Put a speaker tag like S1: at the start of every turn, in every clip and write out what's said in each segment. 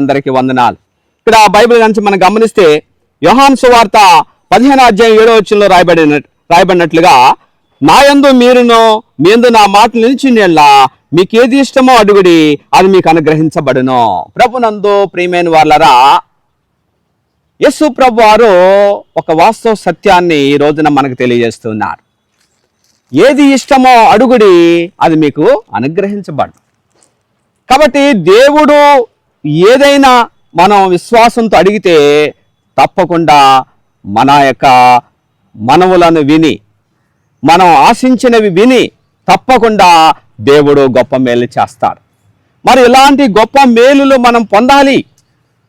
S1: అందరికీ వందనాలు. ఇక్కడ బైబిల్ నుంచి మనం గమనిస్తే యోహాను సువార్త 15వ అధ్యాయం 7వ వచనంలో రాయబడినట్లుగా నా యందు మీరును మీ యందు నా మాటలు నిలిచినెల్లా మీకు ఏది ఇష్టమో అడుగుడి అది మీకు అనుగ్రహించబడును. ప్రభునందు ప్రియమైన వాళ్ళరా, యేసు ప్రభు వారు ఒక వాస్తవ సత్యాన్ని ఈ రోజున మనకు తెలియజేస్తున్నారు. ఏది ఇష్టమో అడుగుడి అది మీకు అనుగ్రహించబడు. కాబట్టి దేవుడు ఏదైనా మనం విశ్వాసంతో అడిగితే తప్పకుండా మన యొక్క మనవులను విని మనం ఆశించినవి విని తప్పకుండా దేవుడు గొప్ప మేలు చేస్తాడు. మరి ఇలాంటి గొప్ప మేలులు మనం పొందాలి,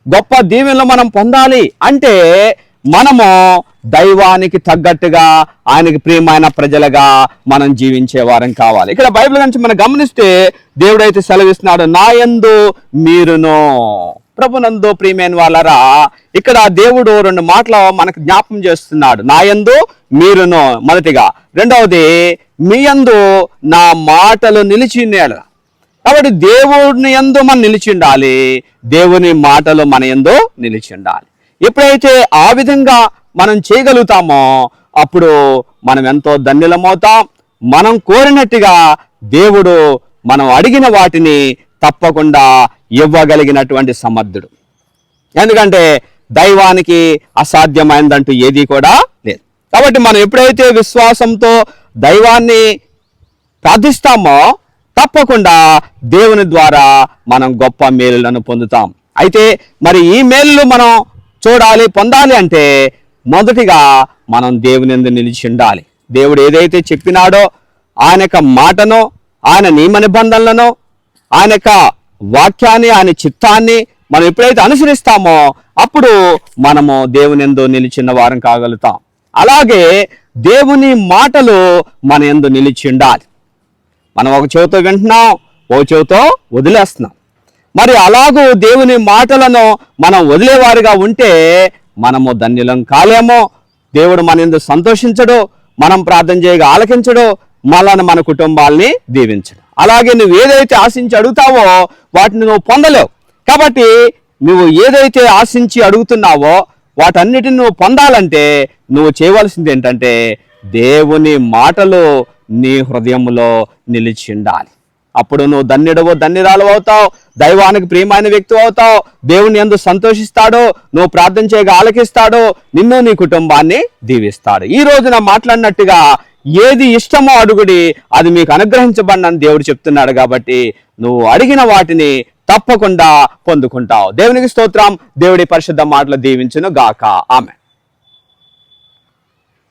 S1: గొప్ప దీవెనలు మనం పొందాలి అంటే మనము దైవానికి తగ్గట్టుగా ఆయనకి ప్రియమైన ప్రజలుగా మనం జీవించే వారం కావాలి. ఇక్కడ బైబిల్ నుంచి మనం గమనిస్తే దేవుడైతే సెలవిస్తున్నాడు, నా యందు మీరును. ప్రభునందు ప్రియమైన వాళ్ళరా, ఇక్కడ దేవుడు 2 మాటలు మనకు జ్ఞాపకం చేస్తున్నాడు. నా యందు మీరును మొదటిగా, రెండవది మీ యందు నా మాటలు నిలిచినేలా. కాబట్టి దేవుని యందు మనం నిలిచి ఉండాలి, దేవుని మాటలు మన యందు నిలిచి ఉండాలి. ఎప్పుడైతే ఆ విధంగా మనం చేయగలుగుతామో అప్పుడు మనం ఎంతో ధన్యులమవుతాం. మనం కోరినట్టుగా దేవుడు మనం అడిగిన వాటిని తప్పకుండా ఇవ్వగలిగినటువంటి సమర్థుడు. ఎందుకంటే దైవానికి అసాధ్యమైనదంటూ ఏది కూడా లేదు. కాబట్టి మనం ఎప్పుడైతే విశ్వాసంతో దైవాన్ని ప్రార్థిస్తామో తప్పకుండా దేవుని ద్వారా మనం గొప్ప మేలులను పొందుతాం. అయితే మరి ఈ మేలులు మనం చూడాలి, పొందాలి అంటే మొదటిగా మనం దేవుని యందు నిలిచి ఉండాలి. దేవుడు ఏదైతే చెప్పినాడో ఆయన యొక్క మాటను, ఆయన నియమ నిబంధనలను, ఆయన యొక్క వాక్యాన్ని, ఆయన చిత్తాన్ని మనం ఎప్పుడైతే అనుసరిస్తామో అప్పుడు మనము దేవుని యందు నిలిచిన వారం కాగలుగుతాం. అలాగే దేవుని మాటలు మన యందు నిలిచి ఉండాలి. మనం ఒక చెవితో వింటున్నాం, ఒక చెవితో వదిలేస్తున్నాం. మరి అలాగూ దేవుని మాటలను మనం వదిలేవారిగా ఉంటే మనము ధన్యులం కాలేమో. దేవుడు మన యందు సంతోషించడు, మనం ప్రార్థన చేయగా ఆలకించడు, మళ్ళీ మన కుటుంబాల్ని దీవించడు. అలాగే నువ్వు ఏదైతే ఆశించి అడుగుతావో వాటిని నువ్వు పొందలేవు. కాబట్టి నువ్వు ఏదైతే ఆశించి అడుగుతున్నావో వాటన్నిటిని నువ్వు పొందాలంటే నువ్వు చేయవలసింది ఏంటంటే దేవుని మాటలు నీ హృదయంలో నిలిచి ఉండాలి. అప్పుడు నువ్వు ధన్యుడవు, ధన్యురాలు అవుతావు, దైవానికి ప్రియమైన వ్యక్తి అవుతావు, దేవుని యందు సంతోషిస్తాడు, నువ్వు ప్రార్థన చేయగా ఆలకిస్తాడు, నిన్ను నీ కుటుంబాన్ని దీవిస్తాడు. ఈ రోజున మాట్లాడినట్టుగా ఏది ఇష్టమో అడుగుడి అది మీకు అనుగ్రహించబడినని దేవుడు చెప్తున్నాడు. కాబట్టి నువ్వు అడిగిన వాటిని తప్పకుండా పొందుకుంటావు. దేవునికి స్తోత్రం. దేవుడి పరిశుద్ధ మాటలు దీవించును గాక. ఆమెన్.